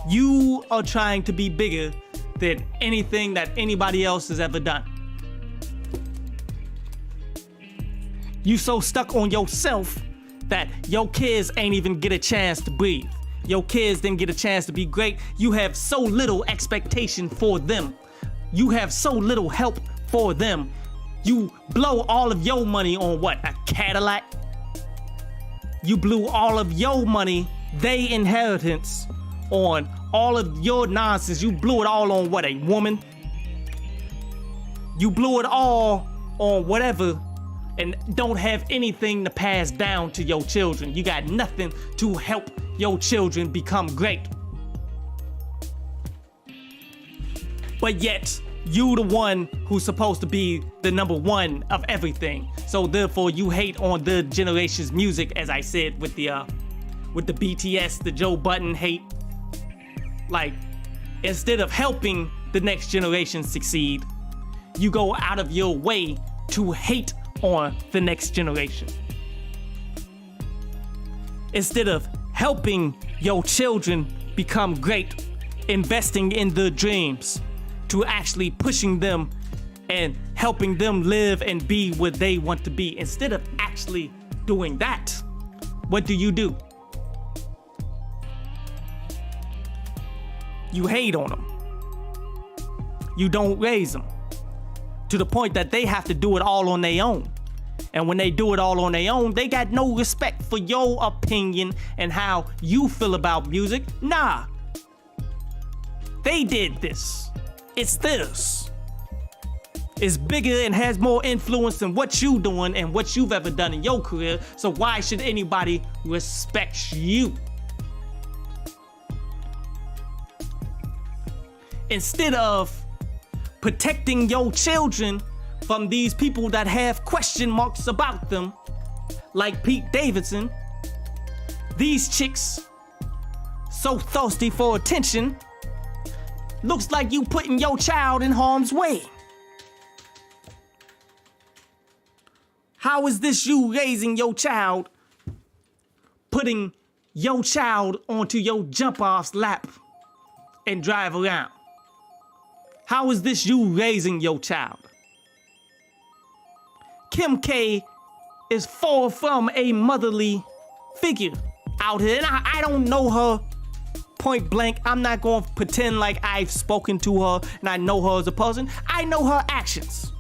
You are trying to be bigger than anything that anybody else has ever done. You so stuck on yourself that your kids ain't even get a chance to breathe. Your kids didn't get a chance to be great. You have so little expectation for them. You have so little help for them. You blow all of your money on what? A Cadillac? You blew all of your money, they inheritance, on all of your nonsense. You blew it all on what? A woman? You blew it all on whatever and don't have anything to pass down to your children. You got nothing to help your children become great. But yet, you the one who's supposed to be the number one of everything. So therefore, you hate on the generation's music, as I said with the with the BTS, the Joe Budden hate. Like, instead of helping the next generation succeed, you go out of your way to hate on the next generation. Instead of helping your children become great, investing in their dreams, to actually pushing them and helping them live and be what they want to be. Instead of actually doing that, what do? You hate on them. You don't raise them to the point that they have to do it all on their own. And when they do it all on their own, they got no respect for your opinion and how you feel about music. Nah. They did this. It's theirs. It's bigger and has more influence than what you doing and what you've ever done in your career. So why should anybody respect you? Instead of protecting your children from these people that have question marks about them, like Pete Davidson, these chicks so thirsty for attention, looks like you putting your child in harm's way. How is this you raising your child, putting your child onto your jump-off's lap and drive around? How is this you raising your child? Kim K is far from a motherly figure out here. And I don't know her point blank. I'm not going to pretend like I've spoken to her and I know her as a person. I know her actions.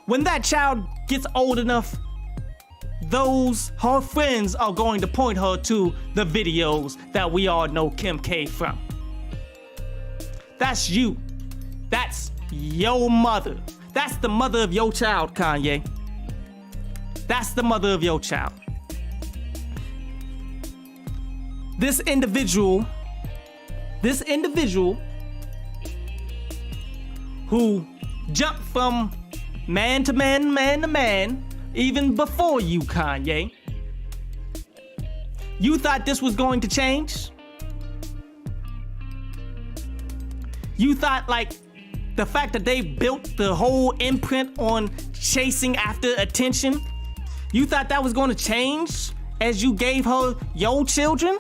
When that child gets old enough, her friends are going to point her to the videos that we all know Kim K from. That's you. That's your mother. That's the mother of your child, Kanye. That's the mother of your child. This individual who jumped from man to man, man to man, even before you, Kanye. You thought this was going to change? You thought, like, the fact that they built the whole imprint on chasing after attention, you thought that was going to change as you gave her your children?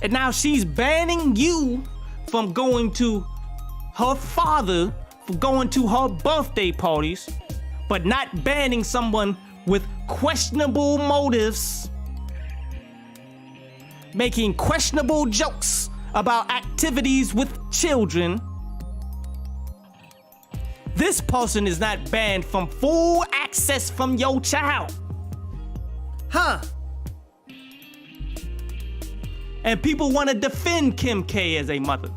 And now she's banning you from going to her father, from going to her birthday parties, but not banning someone with questionable motives, making questionable jokes about activities with children. This person is not banned from full access from your child. Huh? And people want to defend Kim K as a mother.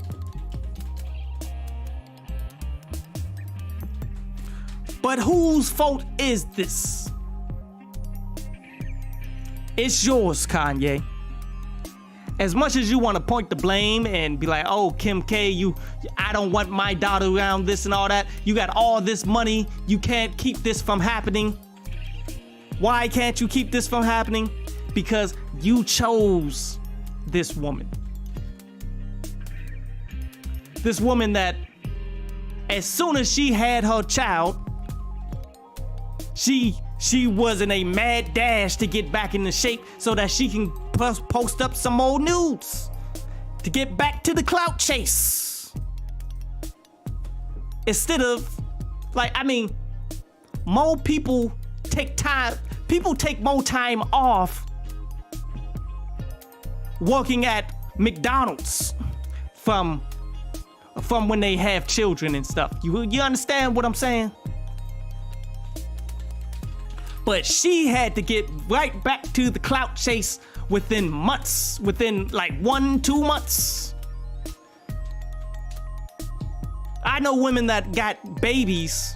But whose fault is this? It's yours, Kanye. As much as you want to point the blame and be like, oh, Kim K, I don't want my daughter around this and all that. You got all this money. You can't keep this from happening. Why can't you keep this from happening? Because you chose this woman. This woman that as soon as she had her child, she was in a mad dash to get back into shape so that she can post up some more nudes to get back to the clout chase. Instead of, more people take more time off working at McDonald's from when they have children and stuff. You understand what I'm saying? But she had to get right back to the clout chase within months, within 1-2 months. I know women that got babies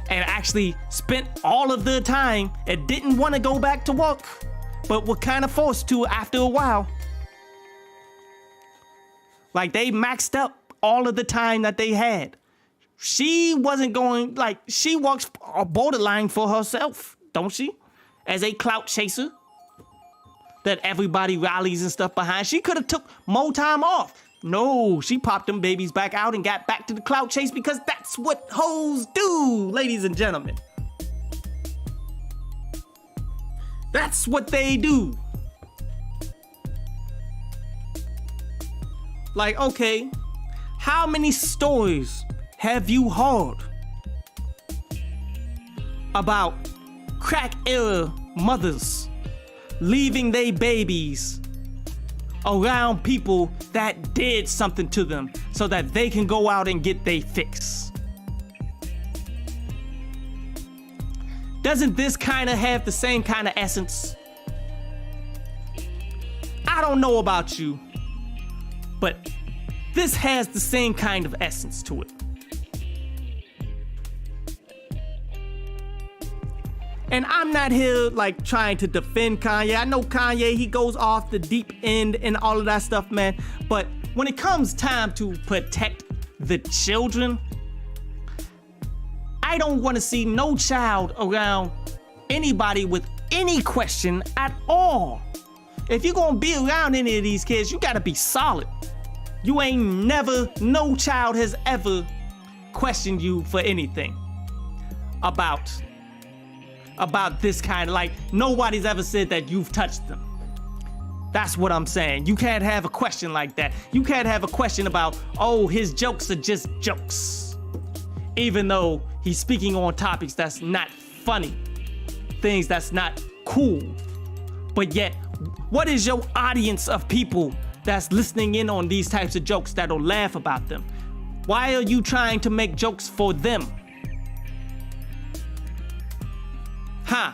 and actually spent all of their time and didn't want to go back to work, but were kind of forced to after a while. They maxed up all of the time that they had. She wasn't going, she walks a borderline for herself, don't she? As a clout chaser. that everybody rallies and stuff behind. She could have took more time off. No, she popped them babies back out and got back to the clout chase because that's what hoes do, ladies and gentlemen. That's what they do. Like, okay, how many stories have you heard about crack era mothers leaving their babies around people that did something to them so that they can go out and get their fix? Doesn't this kind of have the same kind of essence? I don't know about you, but this has the same kind of essence to it. And I'm not here like trying to defend Kanye. I know Kanye, he goes off the deep end and all of that stuff, man. But when it comes time to protect the children, I don't want to see no child around anybody with any question at all. If you're gonna be around any of these kids, you gotta be solid. You ain't never, no child has ever questioned you for anything about this kind of, like, nobody's ever said that you've touched them. That's what I'm saying. You can't have a question like that. You can't have a question about, oh, his jokes are just jokes. Even though he's speaking on topics that's not funny, things that's not cool. But yet, what is your audience of people that's listening in on these types of jokes that'll laugh about them? Why are you trying to make jokes for them? Huh?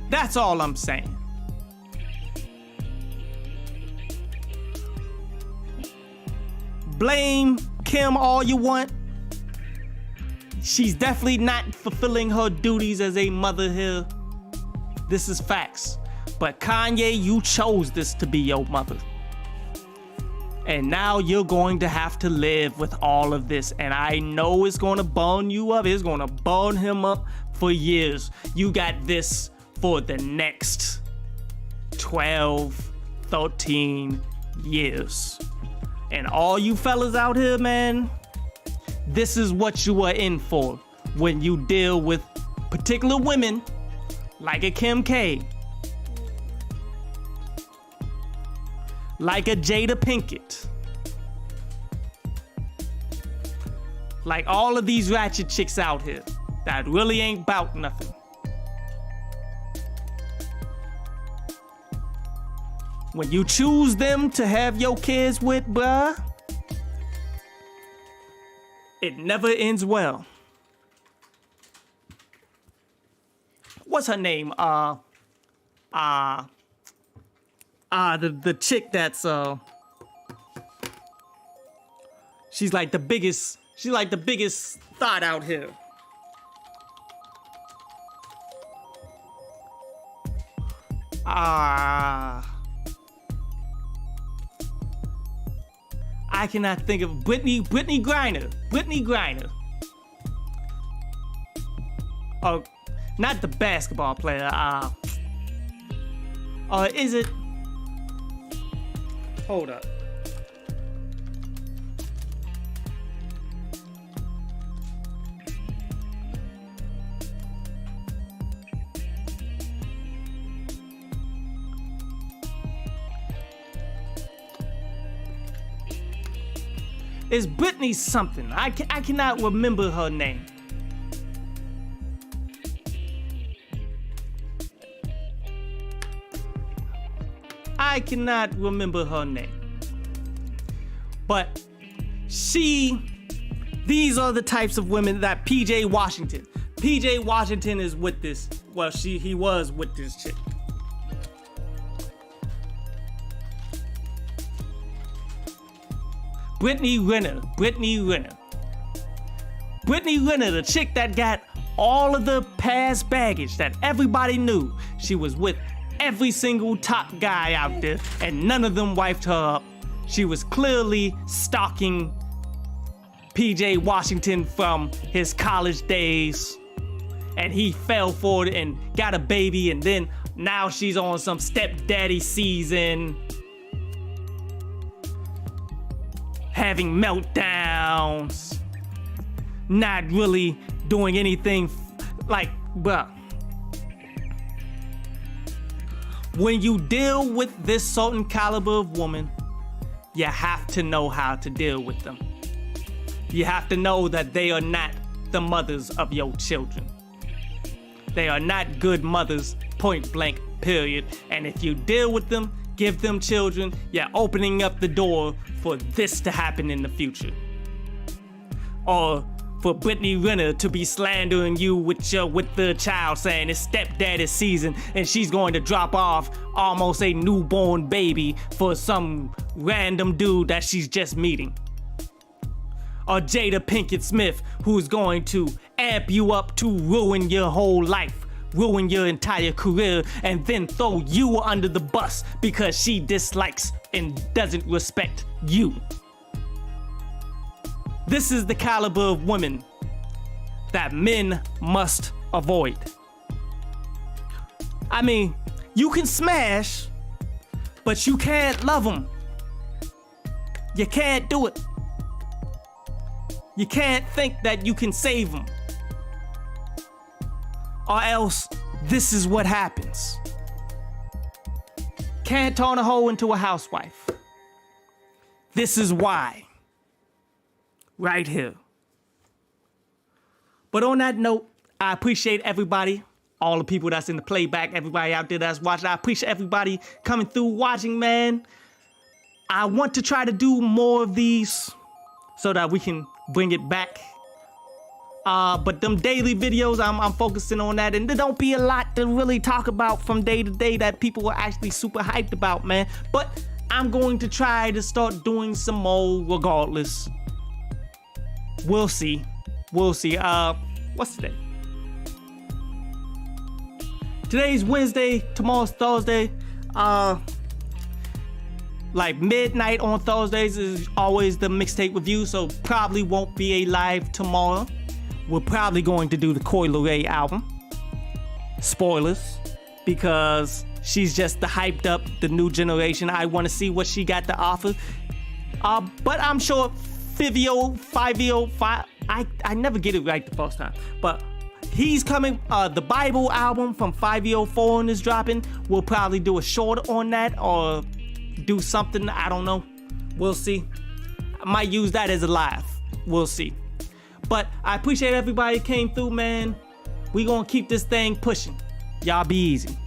That's all I'm saying. Blame Kim all you want. She's definitely not fulfilling her duties as a mother here. This is facts. But Kanye, you chose this to be your mother. And now you're going to have to live with all of this. And I know it's going to burn you up. It's going to burn him up for years. You got this for the next 12, 13 years. And all you fellas out here, man, this is what you are in for when you deal with particular women like a Kim K, like a Jada Pinkett, like all of these ratchet chicks out here that really ain't about nothing. When you choose them to have your kids with, bruh, it never ends well. What's her name? The chick that's she's like the biggest thought out here. I cannot think of Brittany Griner. Oh, not the basketball player. Is it? Hold up. It's Brittany something. I cannot remember her name. I cannot remember her name. But these are the types of women that PJ Washington is with this. Well, he was with this chick. Brittany Renner, the chick that got all of the past baggage that everybody knew. She was with every single top guy out there, and none of them wiped her up. She was clearly stalking PJ Washington from his college days, and he fell for it and got a baby, and then now she's on some stepdaddy season, having meltdowns, not really doing anything like, bruh. When you deal with this certain caliber of woman, you have to know how to deal with them. You have to know that they are not the mothers of your children. They are not good mothers, point blank, period. And if you deal with them, give them children, you're opening up the door for this to happen in the future. Or for Brittany Renner to be slandering you with the child, saying it's stepdaddy season and she's going to drop off almost a newborn baby for some random dude that she's just meeting. Or Jada Pinkett Smith, who's going to amp you up to ruin your whole life, ruin your entire career, and then throw you under the bus because she dislikes and doesn't respect you. This is the caliber of women that men must avoid. I mean, you can smash, but you can't love them. You can't do it. You can't think that you can save them. Or else, this is what happens. Can't turn a hoe into a housewife. This is why. Right here. But on that note, I appreciate everybody, all the people that's in the playback, everybody out there that's watching. I appreciate everybody coming through watching, man. I want to try to do more of these so that we can bring it back. But them daily videos, I'm focusing on that, and there don't be a lot to really talk about from day to day that people are actually super hyped about, man. But I'm going to try to start doing some more regardless. We'll see. We'll see. What's today? Today's Wednesday, tomorrow's Thursday. Like midnight on Thursdays is always the mixtape review, so probably won't be a live tomorrow. We're probably going to do the Coi Leray album. Spoilers, because she's just the hyped up, the new generation. I want to see what she got to offer. But I'm sure Fivio, I never get it right the first time. But he's coming, the Bible album from 504 is dropping. We'll probably do a short on that or do something, I don't know. We'll see. I might use that as a live. We'll see. But I appreciate everybody who came through, man. We gonna keep this thing pushing. Y'all be easy.